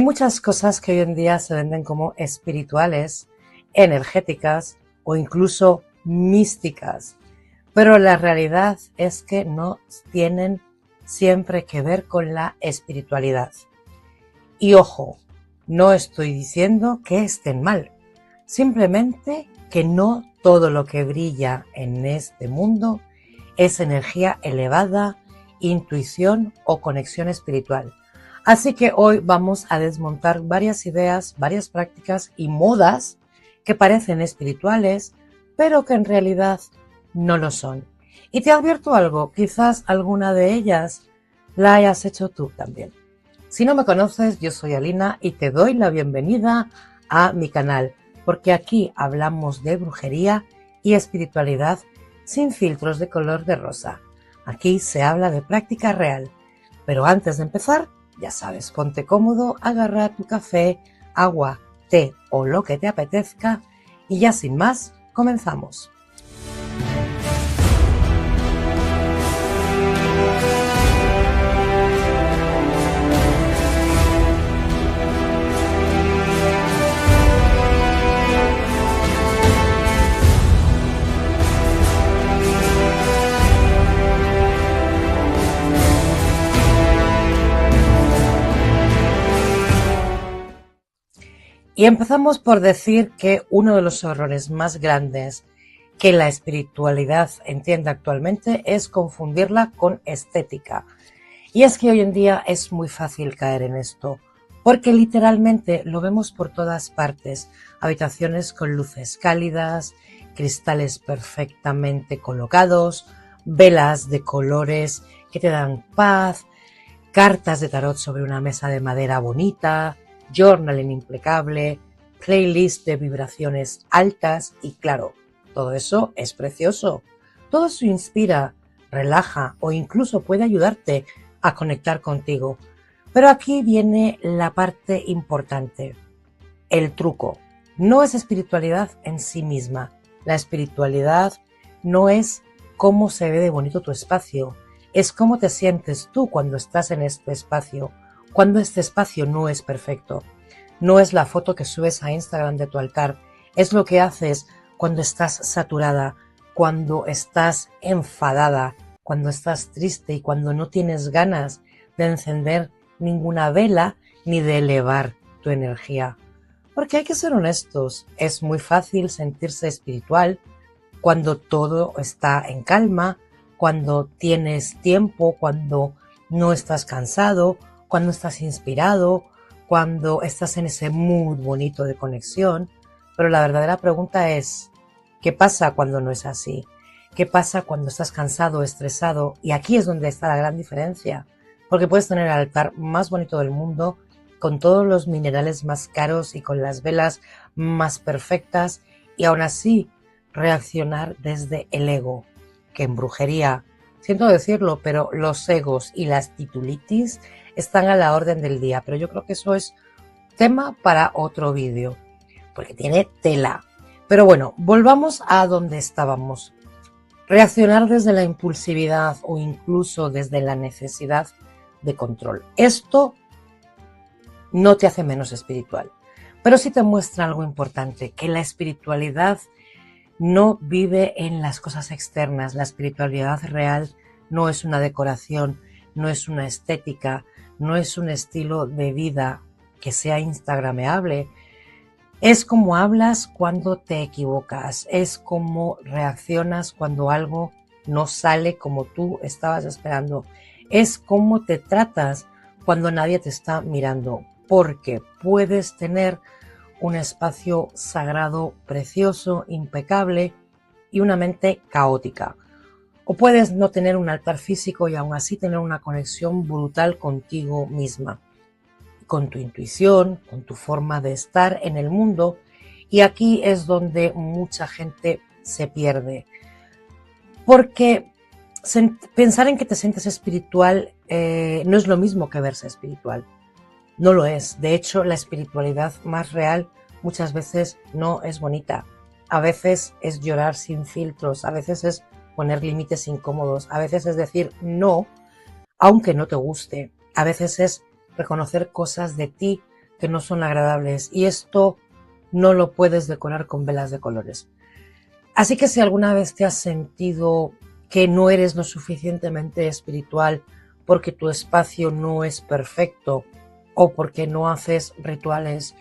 Hay muchas cosas que hoy en día se venden como espirituales, energéticas o incluso místicas, pero la realidad es que no tienen siempre que ver con la espiritualidad. Y ojo, no estoy diciendo que estén mal, simplemente que no todo lo que brilla en este mundo es energía elevada, intuición o conexión espiritual. Así que hoy vamos a desmontar varias ideas, varias prácticas y modas que parecen espirituales, pero que en realidad no lo son. Y te advierto algo, quizás alguna de ellas la hayas hecho tú también. Si no me conoces, yo soy Alina y te doy la bienvenida a mi canal, porque aquí hablamos de brujería y espiritualidad sin filtros de color de rosa. Aquí se habla de práctica real. Pero antes de empezar, ya sabes, ponte cómodo, agarra tu café, agua, té o lo que te apetezca y ya sin más, comenzamos. Y empezamos por decir que uno de los errores más grandes que la espiritualidad entiende actualmente es confundirla con estética. Y es que hoy en día es muy fácil caer en esto, porque literalmente lo vemos por todas partes. Habitaciones con luces cálidas, cristales perfectamente colocados, velas de colores que te dan paz, cartas de tarot sobre una mesa de madera bonita, journaling impecable, playlist de vibraciones altas y claro, todo eso es precioso. Todo eso inspira, relaja o incluso puede ayudarte a conectar contigo. Pero aquí viene la parte importante, el truco. No es espiritualidad en sí misma. La espiritualidad no es cómo se ve de bonito tu espacio, es cómo te sientes tú cuando estás en este espacio, cuando este espacio no es perfecto. No es la foto que subes a Instagram de tu altar, es lo que haces cuando estás saturada, cuando estás enfadada, cuando estás triste y cuando no tienes ganas de encender ninguna vela ni de elevar tu energía. Porque hay que ser honestos, es muy fácil sentirse espiritual cuando todo está en calma, cuando tienes tiempo, cuando no estás cansado, cuando estás inspirado, cuando estás en ese mood bonito de conexión. Pero la verdadera pregunta es, ¿qué pasa cuando no es así? ¿Qué pasa cuando estás cansado, estresado? Y aquí es donde está la gran diferencia, porque puedes tener el altar más bonito del mundo, con todos los minerales más caros y con las velas más perfectas, y aún así reaccionar desde el ego, que en brujería, siento decirlo, pero los egos y las titulitis están a la orden del día, pero yo creo que eso es tema para otro vídeo, porque tiene tela. Pero bueno, volvamos a donde estábamos. Reaccionar desde la impulsividad o incluso desde la necesidad de control. Esto no te hace menos espiritual, pero sí te muestra algo importante, que la espiritualidad no vive en las cosas externas. La espiritualidad real no es una decoración, no es una estética, no es un estilo de vida que sea instagrameable. Es como hablas cuando te equivocas, es como reaccionas cuando algo no sale como tú estabas esperando, es como te tratas cuando nadie te está mirando, porque puedes tener un espacio sagrado, precioso, impecable y una mente caótica. O puedes no tener un altar físico y aún así tener una conexión brutal contigo misma, con tu intuición, con tu forma de estar en el mundo. Y aquí es donde mucha gente se pierde. Porque pensar en que te sientes espiritual no es lo mismo que verse espiritual. No lo es. De hecho, la espiritualidad más real muchas veces no es bonita. A veces es llorar sin filtros, a veces es poner límites incómodos, a veces es decir no, aunque no te guste, a veces es reconocer cosas de ti que no son agradables y esto no lo puedes decorar con velas de colores. Así que si alguna vez te has sentido que no eres lo suficientemente espiritual porque tu espacio no es perfecto o porque no haces rituales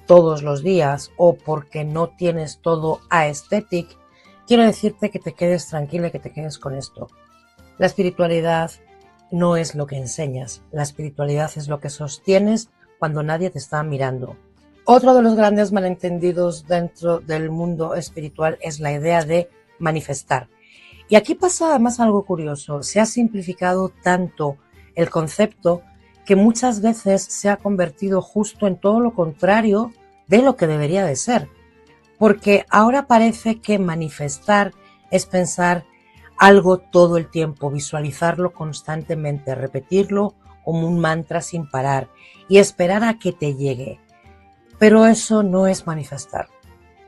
todos los días o porque no tienes todo aesthetic, quiero decirte que te quedes tranquila y que te quedes con esto. La espiritualidad no es lo que enseñas, la espiritualidad es lo que sostienes cuando nadie te está mirando. Otro de los grandes malentendidos dentro del mundo espiritual es la idea de manifestar. Y aquí pasa además algo curioso, se ha simplificado tanto el concepto que muchas veces se ha convertido justo en todo lo contrario de lo que debería de ser. Porque ahora parece que manifestar es pensar algo todo el tiempo, visualizarlo constantemente, repetirlo como un mantra sin parar y esperar a que te llegue. Pero eso no es manifestar.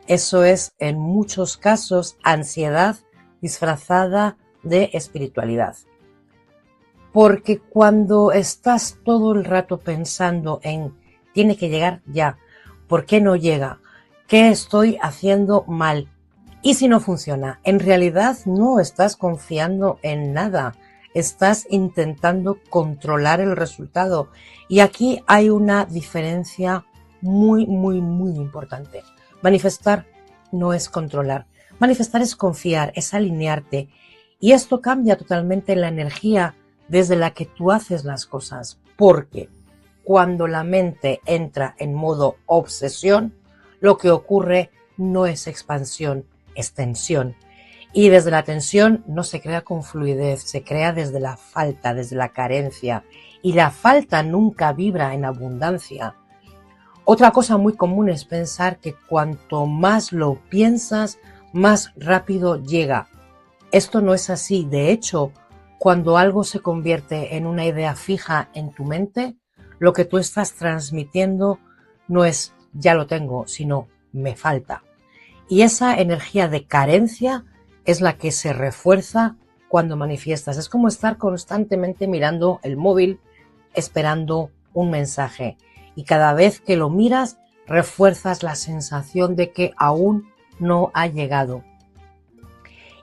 Eso es, en muchos casos, ansiedad disfrazada de espiritualidad. Porque cuando estás todo el rato pensando en tiene que llegar ya, ¿por qué no llega? ¿Qué estoy haciendo mal? ¿Y si no funciona? En realidad no estás confiando en nada, estás intentando controlar el resultado. Y aquí hay una diferencia muy importante. Manifestar no es controlar. Manifestar es confiar, es alinearte. Y esto cambia totalmente la energía desde la que tú haces las cosas. Porque cuando la mente entra en modo obsesión, lo que ocurre no es expansión, es tensión. Y desde la tensión no se crea con fluidez, se crea desde la falta, desde la carencia. Y la falta nunca vibra en abundancia. Otra cosa muy común es pensar que cuanto más lo piensas, más rápido llega. Esto no es así. De hecho, cuando algo se convierte en una idea fija en tu mente, lo que tú estás transmitiendo no es ya lo tengo, sino me falta. Y esa energía de carencia es la que se refuerza cuando manifiestas. Es como estar constantemente mirando el móvil, esperando un mensaje. Y cada vez que lo miras, refuerzas la sensación de que aún no ha llegado.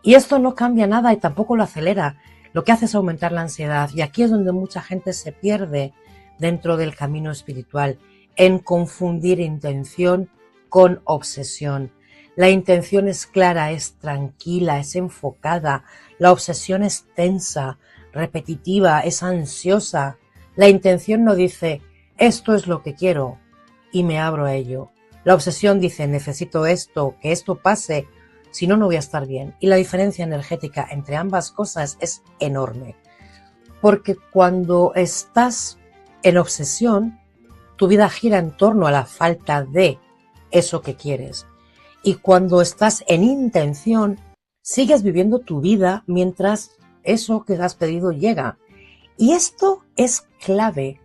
Y esto no cambia nada y tampoco lo acelera. Lo que hace es aumentar la ansiedad. Y aquí es donde mucha gente se pierde dentro del camino espiritual, en confundir intención con obsesión. La intención es clara, es tranquila, es enfocada. La obsesión es tensa, repetitiva, es ansiosa. La intención no dice, esto es lo que quiero y me abro a ello. La obsesión dice, necesito esto, que esto pase, si no, no voy a estar bien. Y la diferencia energética entre ambas cosas es enorme. Porque cuando estás en obsesión, tu vida gira en torno a la falta de eso que quieres. Y cuando estás en intención, sigues viviendo tu vida mientras eso que has pedido llega. Y esto es clave.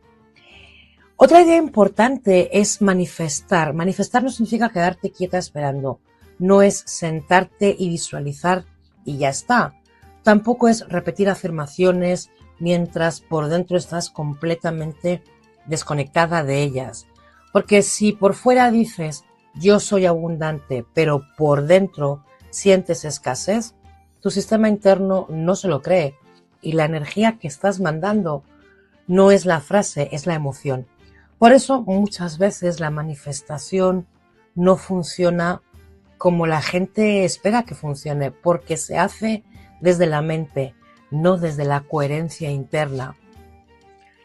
Otra idea importante es manifestar. Manifestar no significa quedarte quieta esperando. No es sentarte y visualizar y ya está. Tampoco es repetir afirmaciones mientras por dentro estás completamente desconectada de ellas. Porque si por fuera dices yo soy abundante, pero por dentro sientes escasez, tu sistema interno no se lo cree y la energía que estás mandando no es la frase, es la emoción. Por eso muchas veces la manifestación no funciona como la gente espera que funcione, porque se hace desde la mente, no desde la coherencia interna.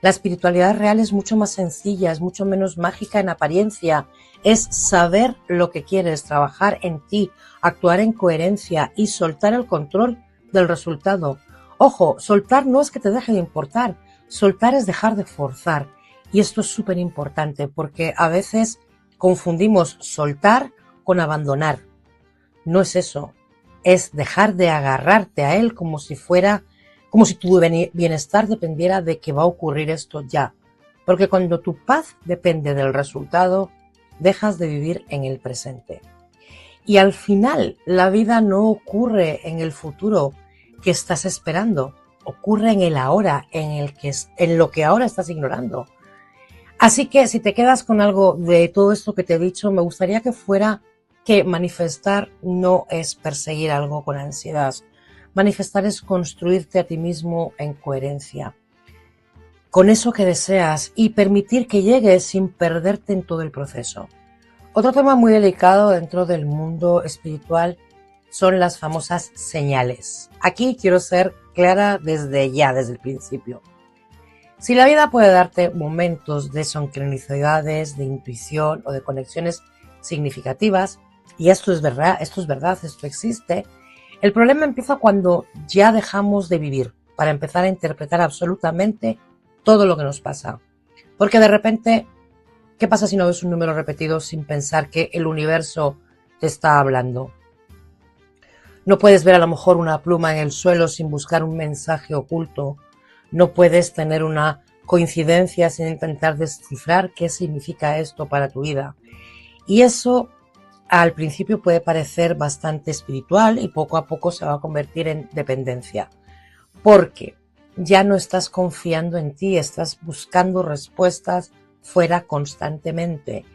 La espiritualidad real es mucho más sencilla, es mucho menos mágica en apariencia, es saber lo que quieres, trabajar en ti, actuar en coherencia y soltar el control del resultado. Ojo, soltar no es que te deje de importar, soltar es dejar de forzar. Y esto es súper importante porque a veces confundimos soltar con abandonar. No es eso, es dejar de agarrarte a él como si tu bienestar dependiera de que va a ocurrir esto ya. Porque cuando tu paz depende del resultado, dejas de vivir en el presente. Y al final, la vida no ocurre en el futuro que estás esperando, ocurre en el ahora, en lo que ahora estás ignorando. Así que si te quedas con algo de todo esto que te he dicho, me gustaría que fuera que manifestar no es perseguir algo con ansiedad. Manifestar es construirte a ti mismo en coherencia con eso que deseas y permitir que llegue sin perderte en todo el proceso. Otro tema muy delicado dentro del mundo espiritual son las famosas señales. Aquí quiero ser clara desde ya, desde el principio. Si la vida puede darte momentos de sincronicidades, de intuición o de conexiones significativas, y esto es verdad, esto existe, el problema empieza cuando ya dejamos de vivir para empezar a interpretar absolutamente todo lo que nos pasa. Porque de repente, ¿qué pasa si no ves un número repetido sin pensar que el universo te está hablando? No puedes ver a lo mejor una pluma en el suelo sin buscar un mensaje oculto. No puedes tener una coincidencia sin intentar descifrar qué significa esto para tu vida. Y eso al principio puede parecer bastante espiritual y poco a poco se va a convertir en dependencia. Porque ya no estás confiando en ti, estás buscando respuestas fuera constantemente.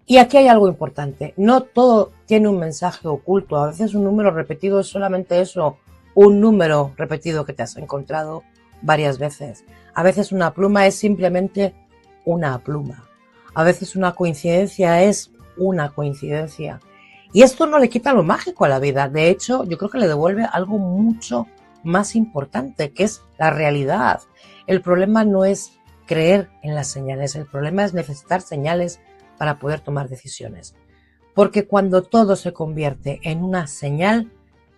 Y aquí hay algo importante, no todo tiene un mensaje oculto, a veces un número repetido es solamente eso, un número repetido que te has encontrado varias veces. A veces una pluma es simplemente una pluma, a veces una coincidencia es una coincidencia. Y esto no le quita lo mágico a la vida, de hecho yo creo que le devuelve algo mucho más importante, que es la realidad. El problema no es creer en las señales, el problema es necesitar señales para poder tomar decisiones. Porque cuando todo se convierte en una señal,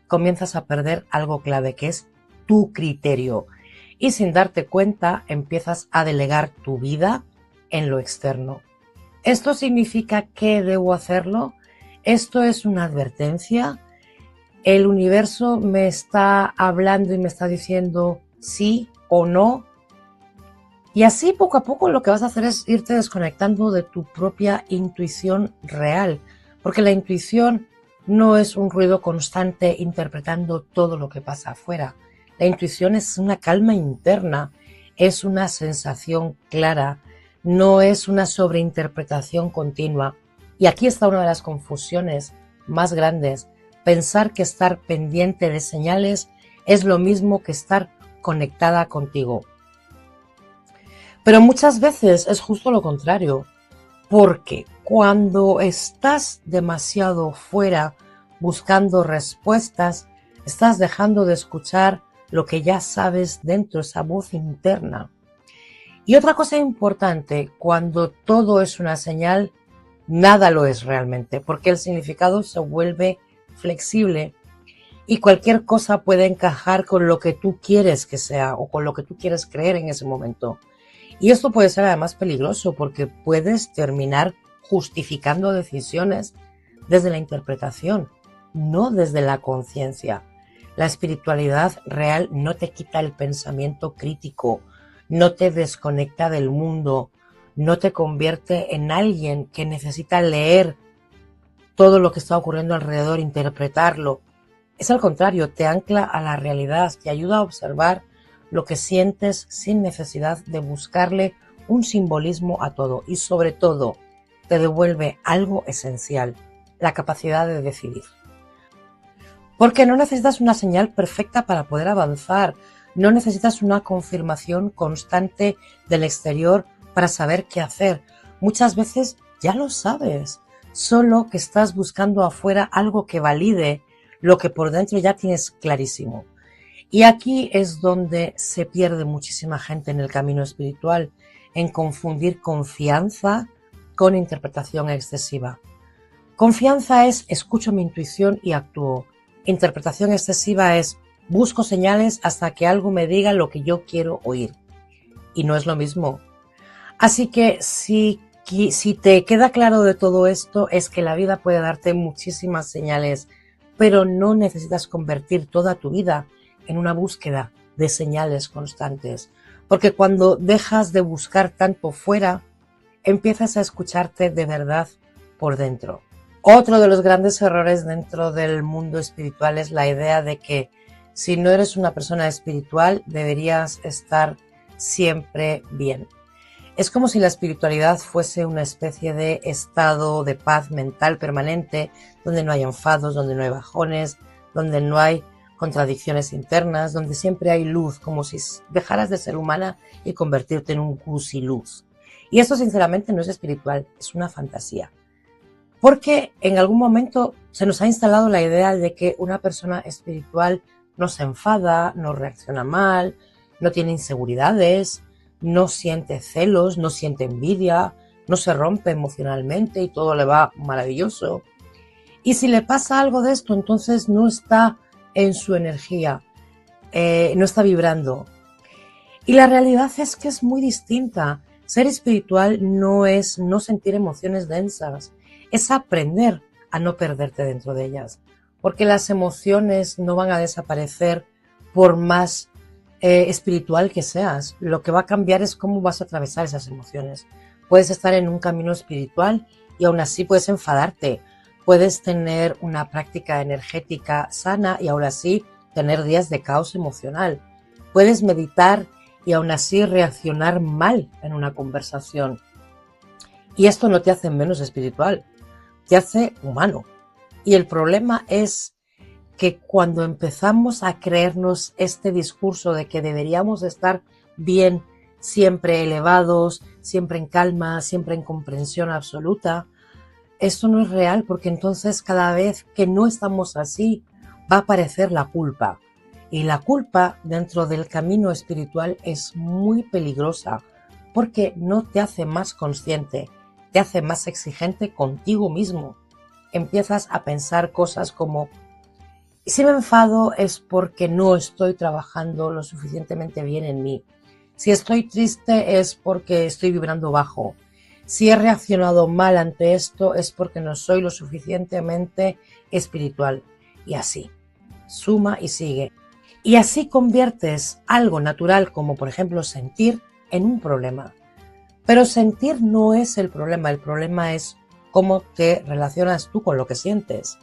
comienzas a perder algo clave, que es tu criterio. Y sin darte cuenta, empiezas a delegar tu vida en lo externo. ¿Esto significa que debo hacerlo? ¿Esto es una advertencia? ¿El universo me está hablando y me está diciendo sí o no? Y así poco a poco lo que vas a hacer es irte desconectando de tu propia intuición real, porque la intuición no es un ruido constante interpretando todo lo que pasa afuera. La intuición es una calma interna, es una sensación clara, no es una sobreinterpretación continua. Y aquí está una de las confusiones más grandes. Pensar que estar pendiente de señales es lo mismo que estar conectada contigo. Pero muchas veces es justo lo contrario, porque cuando estás demasiado fuera buscando respuestas, estás dejando de escuchar lo que ya sabes dentro, esa voz interna. Y otra cosa importante, cuando todo es una señal, nada lo es realmente, porque el significado se vuelve flexible y cualquier cosa puede encajar con lo que tú quieres que sea o con lo que tú quieres creer en ese momento. Y esto puede ser además peligroso porque puedes terminar justificando decisiones desde la interpretación, no desde la conciencia. La espiritualidad real no te quita el pensamiento crítico, no te desconecta del mundo, no te convierte en alguien que necesita leer todo lo que está ocurriendo alrededor, interpretarlo. Es al contrario, te ancla a la realidad, te ayuda a observar lo que sientes sin necesidad de buscarle un simbolismo a todo y sobre todo te devuelve algo esencial, la capacidad de decidir. Porque no necesitas una señal perfecta para poder avanzar, no necesitas una confirmación constante del exterior para saber qué hacer. Muchas veces ya lo sabes, solo que estás buscando afuera algo que valide lo que por dentro ya tienes clarísimo. Y aquí es donde se pierde muchísima gente en el camino espiritual, en confundir confianza con interpretación excesiva. Confianza es escucho mi intuición y actúo. Interpretación excesiva es busco señales hasta que algo me diga lo que yo quiero oír. Y no es lo mismo. Así que si te queda claro de todo esto, es que la vida puede darte muchísimas señales, pero no necesitas convertir toda tu vida en una búsqueda de señales constantes, porque cuando dejas de buscar tanto fuera, empiezas a escucharte de verdad por dentro. Otro de los grandes errores dentro del mundo espiritual es la idea de que si no eres una persona espiritual, deberías estar siempre bien. Es como si la espiritualidad fuese una especie de estado de paz mental permanente, donde no hay enfados, donde no hay bajones, donde no hay contradicciones internas, donde siempre hay luz, como si dejaras de ser humana y convertirte en un cruciluz. Y esto sinceramente no es espiritual, es una fantasía. Porque en algún momento se nos ha instalado la idea de que una persona espiritual no se enfada, no reacciona mal, no tiene inseguridades, no siente celos, no siente envidia, no se rompe emocionalmente y todo le va maravilloso. Y si le pasa algo de esto, entonces no está en su energía, no está vibrando. Y la realidad es que es muy distinta. Ser espiritual no es no sentir emociones densas, es aprender a no perderte dentro de ellas. Porque las emociones no van a desaparecer por más espiritual que seas. Lo que va a cambiar es cómo vas a atravesar esas emociones. Puedes estar en un camino espiritual y aún así puedes enfadarte. Puedes tener una práctica energética sana y aún así tener días de caos emocional. Puedes meditar y aún así reaccionar mal en una conversación. Y esto no te hace menos espiritual, te hace humano. Y el problema es que cuando empezamos a creernos este discurso de que deberíamos estar bien, siempre elevados, siempre en calma, siempre en comprensión absoluta, esto no es real, porque entonces cada vez que no estamos así va a aparecer la culpa. Y la culpa dentro del camino espiritual es muy peligrosa porque no te hace más consciente, te hace más exigente contigo mismo. Empiezas a pensar cosas como: si me enfado es porque no estoy trabajando lo suficientemente bien en mí. Si estoy triste es porque estoy vibrando bajo. Si he reaccionado mal ante esto es porque no soy lo suficientemente espiritual. Y así, suma y sigue. Y así conviertes algo natural, como por ejemplo sentir, en un problema. Pero sentir no es el problema es cómo te relacionas tú con lo que sientes.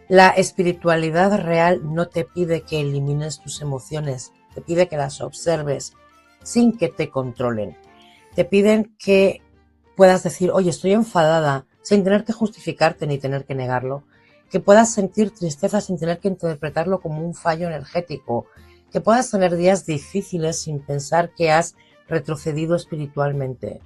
La espiritualidad real no te pide que elimines tus emociones, te pide que las observes sin que te controlen. Te piden que puedas decir: oye, estoy enfadada, sin tener que justificarte ni tener que negarlo. Que puedas sentir tristeza sin tener que interpretarlo como un fallo energético. Que puedas tener días difíciles sin pensar que has retrocedido espiritualmente.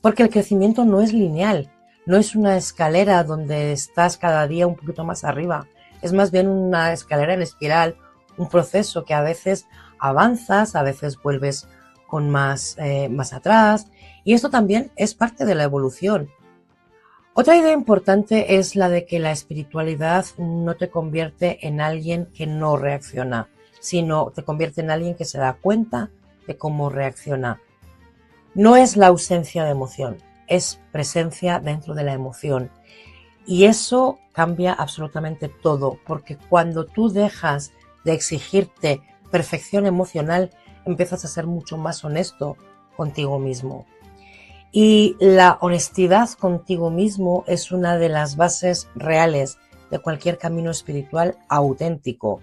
Porque el crecimiento no es lineal, no es una escalera donde estás cada día un poquito más arriba. Es más bien una escalera en espiral, un proceso que a veces avanzas, a veces vuelves con más atrás. Y esto también es parte de la evolución. Otra idea importante es la de que la espiritualidad no te convierte en alguien que no reacciona, sino te convierte en alguien que se da cuenta de cómo reacciona. No es la ausencia de emoción, es presencia dentro de la emoción. Y eso cambia absolutamente todo, porque cuando tú dejas de exigirte perfección emocional, empiezas a ser mucho más honesto contigo mismo. Y la honestidad contigo mismo es una de las bases reales de cualquier camino espiritual auténtico.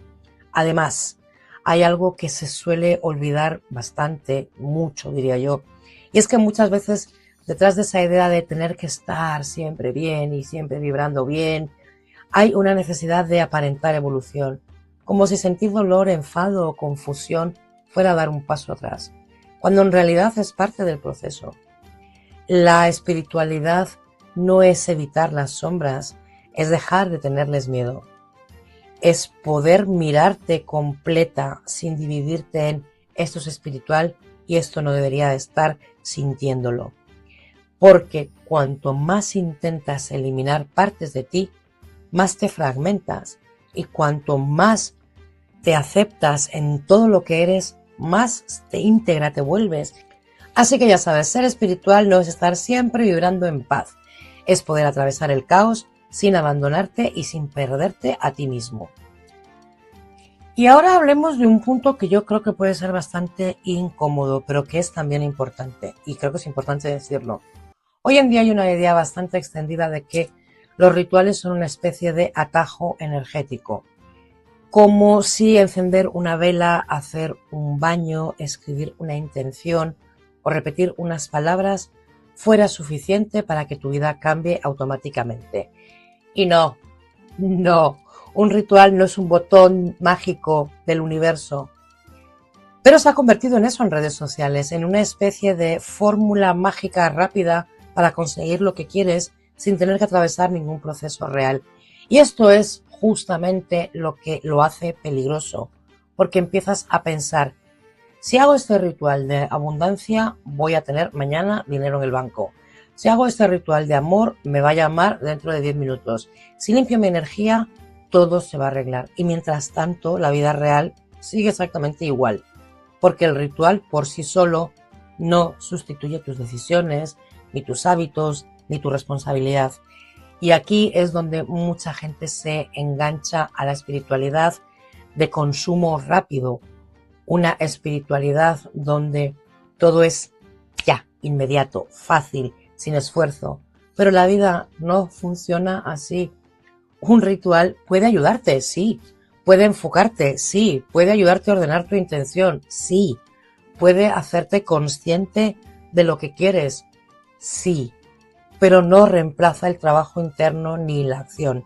Además, hay algo que se suele olvidar bastante, mucho diría yo, y es que muchas veces detrás de esa idea de tener que estar siempre bien y siempre vibrando bien, hay una necesidad de aparentar evolución, como si sentir dolor, enfado o confusión fuera dar un paso atrás, cuando en realidad es parte del proceso. La espiritualidad no es evitar las sombras, es dejar de tenerles miedo. Es poder mirarte completa sin dividirte en esto es espiritual y esto no debería de estar sintiéndolo. Porque cuanto más intentas eliminar partes de ti, más te fragmentas. Y cuanto más te aceptas en todo lo que eres, más te íntegra te vuelves. Así que ya sabes, ser espiritual no es estar siempre vibrando en paz. Es poder atravesar el caos sin abandonarte y sin perderte a ti mismo. Y ahora hablemos de un punto que yo creo que puede ser bastante incómodo, pero que es también importante. Y creo que es importante decirlo. Hoy en día hay una idea bastante extendida de que los rituales son una especie de atajo energético. Como si encender una vela, hacer un baño, escribir una intención o repetir unas palabras fuera suficiente para que tu vida cambie automáticamente. Y no, un ritual no es un botón mágico del universo. Pero se ha convertido en eso en redes sociales, en una especie de fórmula mágica rápida para conseguir lo que quieres sin tener que atravesar ningún proceso real. Y esto es justamente lo que lo hace peligroso, porque empiezas a pensar, si hago este ritual de abundancia, voy a tener mañana dinero en el banco. Si hago este ritual de amor, me va a llamar dentro de 10 minutos. Si limpio mi energía, todo se va a arreglar. Y mientras tanto, la vida real sigue exactamente igual, porque el ritual por sí solo no sustituye tus decisiones, ni tus hábitos, ni tu responsabilidad. Y aquí es donde mucha gente se engancha a la espiritualidad de consumo rápido, una espiritualidad donde todo es ya, inmediato, fácil, sin esfuerzo. Pero la vida no funciona así. Un ritual puede ayudarte, sí. Puede enfocarte, sí. Puede ayudarte a ordenar tu intención, sí. Puede hacerte consciente de lo que quieres, sí. Pero no reemplaza el trabajo interno ni la acción.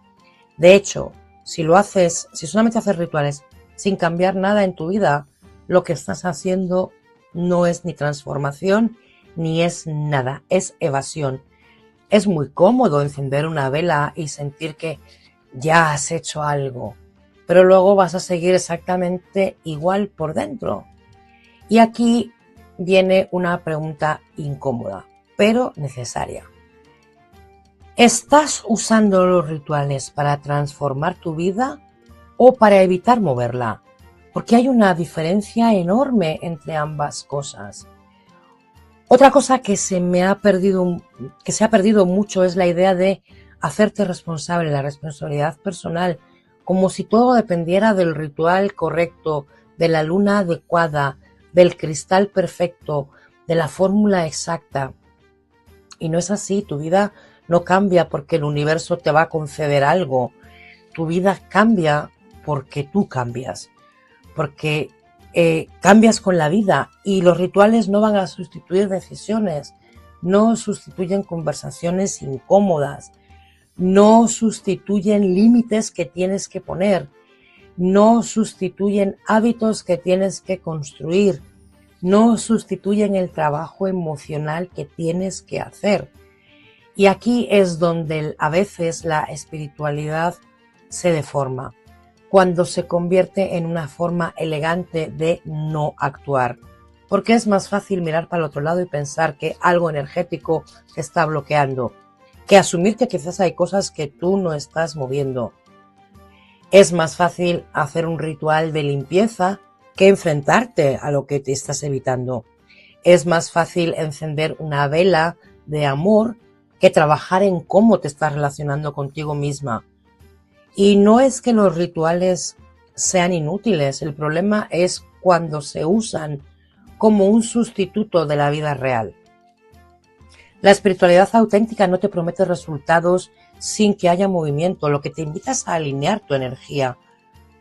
De hecho, si solamente haces rituales sin cambiar nada en tu vida, lo que estás haciendo no es ni transformación ni es nada, es evasión. Es muy cómodo encender una vela y sentir que ya has hecho algo, pero luego vas a seguir exactamente igual por dentro. Y aquí viene una pregunta incómoda, pero necesaria. ¿Estás usando los rituales para transformar tu vida o para evitar moverla? Porque hay una diferencia enorme entre ambas cosas. Otra cosa que se ha perdido mucho es la idea de hacerte responsable, la responsabilidad personal, como si todo dependiera del ritual correcto, de la luna adecuada, del cristal perfecto, de la fórmula exacta. Y no es así, tu vida no cambia porque el universo te va a conceder algo. Tu vida cambia porque tú cambias, porque cambias con la vida, y los rituales no van a sustituir decisiones, no sustituyen conversaciones incómodas, no sustituyen límites que tienes que poner, no sustituyen hábitos que tienes que construir, no sustituyen el trabajo emocional que tienes que hacer. Y aquí es donde a veces la espiritualidad se deforma, cuando se convierte en una forma elegante de no actuar, porque es más fácil mirar para el otro lado y pensar que algo energético te está bloqueando, que asumir que quizás hay cosas que tú no estás moviendo. Es más fácil hacer un ritual de limpieza que enfrentarte a lo que te estás evitando. Es más fácil encender una vela de amor que trabajar en cómo te estás relacionando contigo misma. Y no es que los rituales sean inútiles, el problema es cuando se usan como un sustituto de la vida real. La espiritualidad auténtica no te promete resultados sin que haya movimiento, lo que te invita es a alinear tu energía,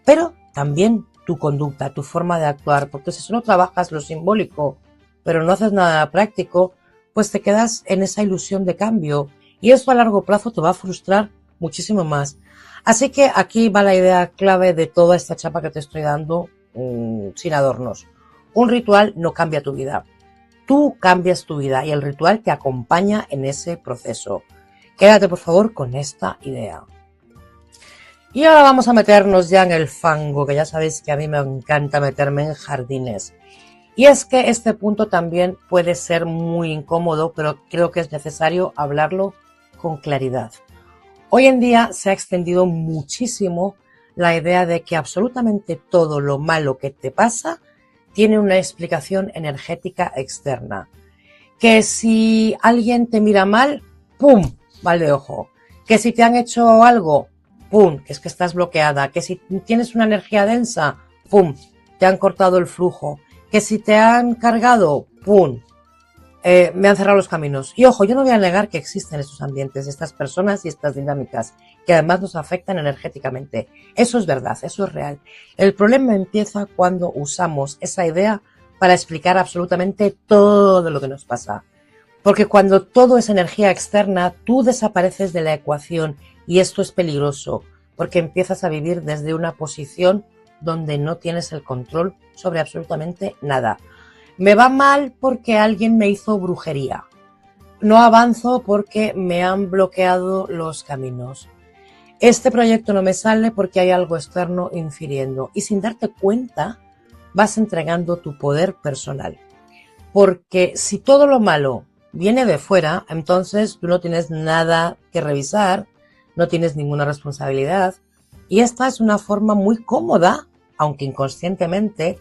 pero también tu conducta, tu forma de actuar, porque si solo trabajas lo simbólico, pero no haces nada práctico, pues te quedas en esa ilusión de cambio, y esto a largo plazo te va a frustrar muchísimo más. Así que aquí va la idea clave de toda esta chapa que te estoy dando, sin adornos. Un ritual no cambia tu vida. Tú cambias tu vida y el ritual te acompaña en ese proceso. Quédate por favor con esta idea. Y ahora vamos a meternos ya en el fango, que ya sabéis que a mí me encanta meterme en jardines. Y es que este punto también puede ser muy incómodo, pero creo que es necesario hablarlo con claridad. Hoy en día se ha extendido muchísimo la idea de que absolutamente todo lo malo que te pasa tiene una explicación energética externa. Que si alguien te mira mal, ¡pum!, mal de ojo. Que si te han hecho algo, ¡pum!, que es que estás bloqueada. Que si tienes una energía densa, ¡pum!, te han cortado el flujo. Que si te han cargado, ¡pum!, me han cerrado los caminos. Y ojo, yo no voy a negar que existen estos ambientes, estas personas y estas dinámicas, que además nos afectan energéticamente. Eso es verdad, eso es real. El problema empieza cuando usamos esa idea para explicar absolutamente todo lo que nos pasa. Porque cuando todo es energía externa, tú desapareces de la ecuación y esto es peligroso, porque empiezas a vivir desde una posición donde no tienes el control sobre absolutamente nada. Me va mal porque alguien me hizo brujería. No avanzo porque me han bloqueado los caminos. Este proyecto no me sale porque hay algo externo infiriendo. Y sin darte cuenta, vas entregando tu poder personal. Porque si todo lo malo viene de fuera, entonces tú no tienes nada que revisar, no tienes ninguna responsabilidad. Y esta es una forma muy cómoda, aunque inconscientemente,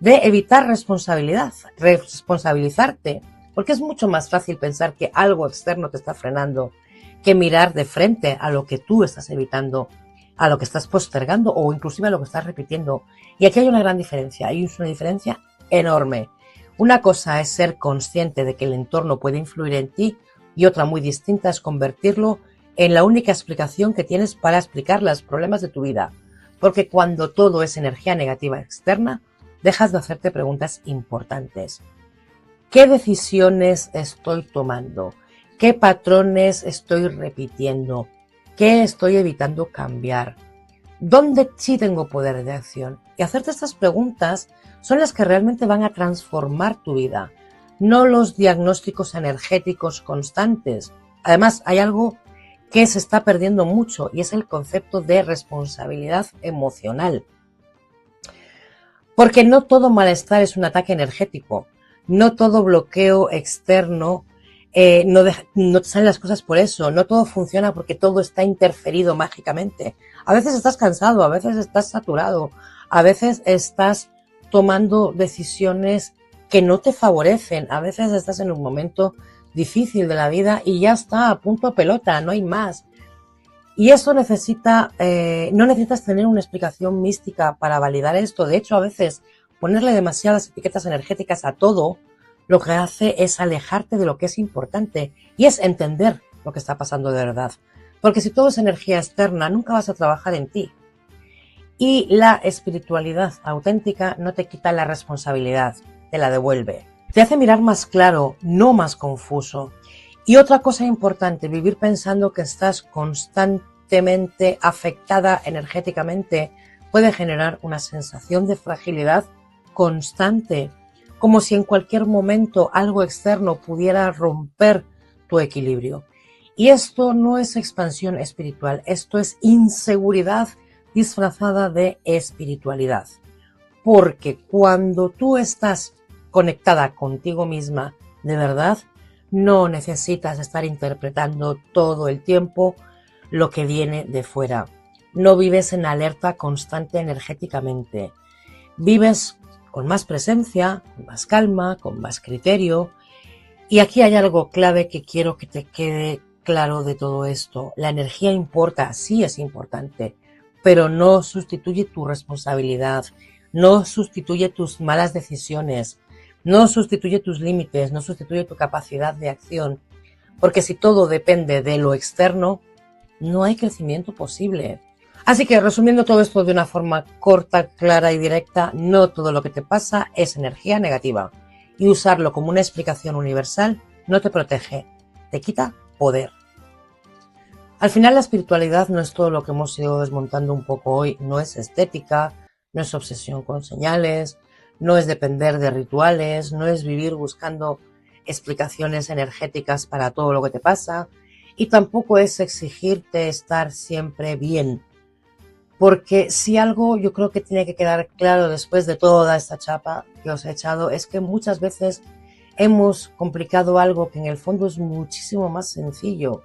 de evitar responsabilizarte. Porque es mucho más fácil pensar que algo externo te está frenando que mirar de frente a lo que tú estás evitando, a lo que estás postergando o inclusive a lo que estás repitiendo. Y aquí hay una gran diferencia, hay una diferencia enorme. Una cosa es ser consciente de que el entorno puede influir en ti y otra muy distinta es convertirlo en la única explicación que tienes para explicar los problemas de tu vida. Porque cuando todo es energía negativa externa, dejas de hacerte preguntas importantes. ¿Qué decisiones estoy tomando? ¿Qué patrones estoy repitiendo? ¿Qué estoy evitando cambiar? ¿Dónde sí tengo poder de acción? Y hacerte estas preguntas son las que realmente van a transformar tu vida, no los diagnósticos energéticos constantes. Además, hay algo que se está perdiendo mucho y es el concepto de responsabilidad emocional. Porque no todo malestar es un ataque energético, no todo bloqueo externo, no te salen las cosas por eso, no todo funciona porque todo está interferido mágicamente. A veces estás cansado, a veces estás saturado, a veces estás tomando decisiones que no te favorecen, a veces estás en un momento difícil de la vida y ya está, a punto pelota, no hay más. Y eso no necesitas tener una explicación mística para validar esto. De hecho, a veces ponerle demasiadas etiquetas energéticas a todo, lo que hace es alejarte de lo que es importante y es entender lo que está pasando de verdad. Porque si todo es energía externa, nunca vas a trabajar en ti. Y la espiritualidad auténtica no te quita la responsabilidad, te la devuelve. Te hace mirar más claro, no más confuso. Y otra cosa importante, vivir pensando que estás constantemente afectada energéticamente puede generar una sensación de fragilidad constante, como si en cualquier momento algo externo pudiera romper tu equilibrio. Y esto no es expansión espiritual, esto es inseguridad disfrazada de espiritualidad. Porque cuando tú estás conectada contigo misma de verdad, no necesitas estar interpretando todo el tiempo lo que viene de fuera. No vives en alerta constante energéticamente. Vives con más presencia, con más calma, con más criterio. Y aquí hay algo clave que quiero que te quede claro de todo esto. La energía importa, sí es importante, pero no sustituye tu responsabilidad, no sustituye tus malas decisiones, no sustituye tus límites, no sustituye tu capacidad de acción. Porque si todo depende de lo externo, no hay crecimiento posible. Así que resumiendo todo esto de una forma corta, clara y directa, no todo lo que te pasa es energía negativa. Y usarlo como una explicación universal no te protege, te quita poder. Al final la espiritualidad no es todo lo que hemos ido desmontando un poco hoy, no es estética, no es obsesión con señales, no es depender de rituales, no es vivir buscando explicaciones energéticas para todo lo que te pasa y tampoco es exigirte estar siempre bien. Porque si algo yo creo que tiene que quedar claro después de toda esta chapa que os he echado es que muchas veces hemos complicado algo que en el fondo es muchísimo más sencillo.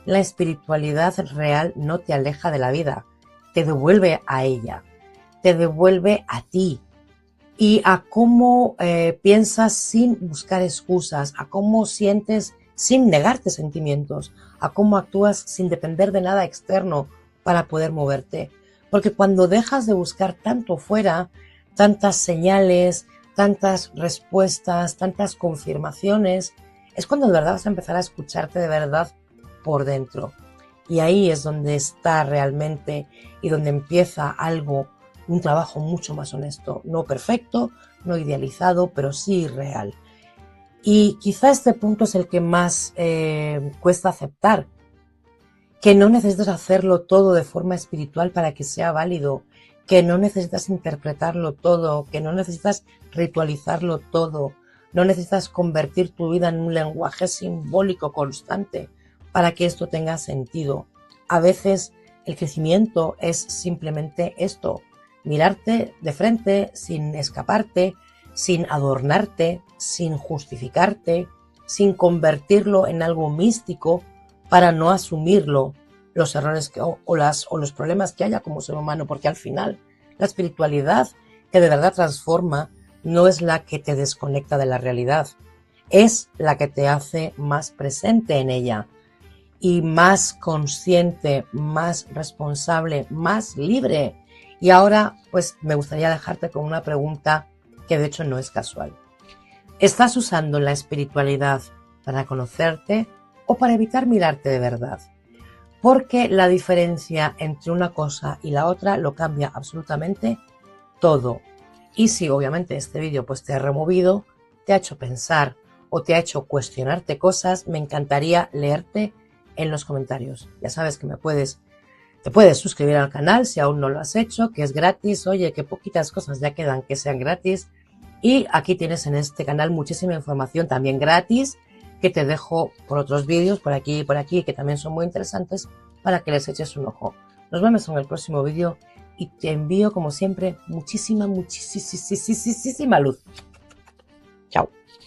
La espiritualidad real no te aleja de la vida, te devuelve a ella, te devuelve a ti y a cómo piensas sin buscar excusas, a cómo sientes sin negarte sentimientos, a cómo actúas sin depender de nada externo para poder moverte. Porque cuando dejas de buscar tanto fuera, tantas señales, tantas respuestas, tantas confirmaciones, es cuando de verdad vas a empezar a escucharte de verdad por dentro. Y ahí es donde está realmente y donde empieza algo, un trabajo mucho más honesto. No perfecto, no idealizado, pero sí real. Y quizá este punto es el que más cuesta aceptar, que no necesitas hacerlo todo de forma espiritual para que sea válido, que no necesitas interpretarlo todo, que no necesitas ritualizarlo todo, no necesitas convertir tu vida en un lenguaje simbólico constante para que esto tenga sentido. A veces el crecimiento es simplemente esto, mirarte de frente sin escaparte, sin adornarte, sin justificarte, sin convertirlo en algo místico para no asumirlo, los errores o los problemas que haya como ser humano, porque al final la espiritualidad que de verdad transforma no es la que te desconecta de la realidad, es la que te hace más presente en ella y más consciente, más responsable, más libre. Y ahora pues me gustaría dejarte con una pregunta que de hecho no es casual. ¿Estás usando la espiritualidad para conocerte o para evitar mirarte de verdad? Porque la diferencia entre una cosa y la otra lo cambia absolutamente todo. Y si obviamente este vídeo pues te ha removido, te ha hecho pensar o te ha hecho cuestionarte cosas, me encantaría leerte en los comentarios. Ya sabes que te puedes suscribir al canal si aún no lo has hecho, que es gratis. Oye, que poquitas cosas ya quedan que sean gratis. Y aquí tienes en este canal muchísima información también gratis que te dejo por otros vídeos, por aquí y por aquí, que también son muy interesantes para que les eches un ojo. Nos vemos en el próximo vídeo y te envío, como siempre, muchísima luz.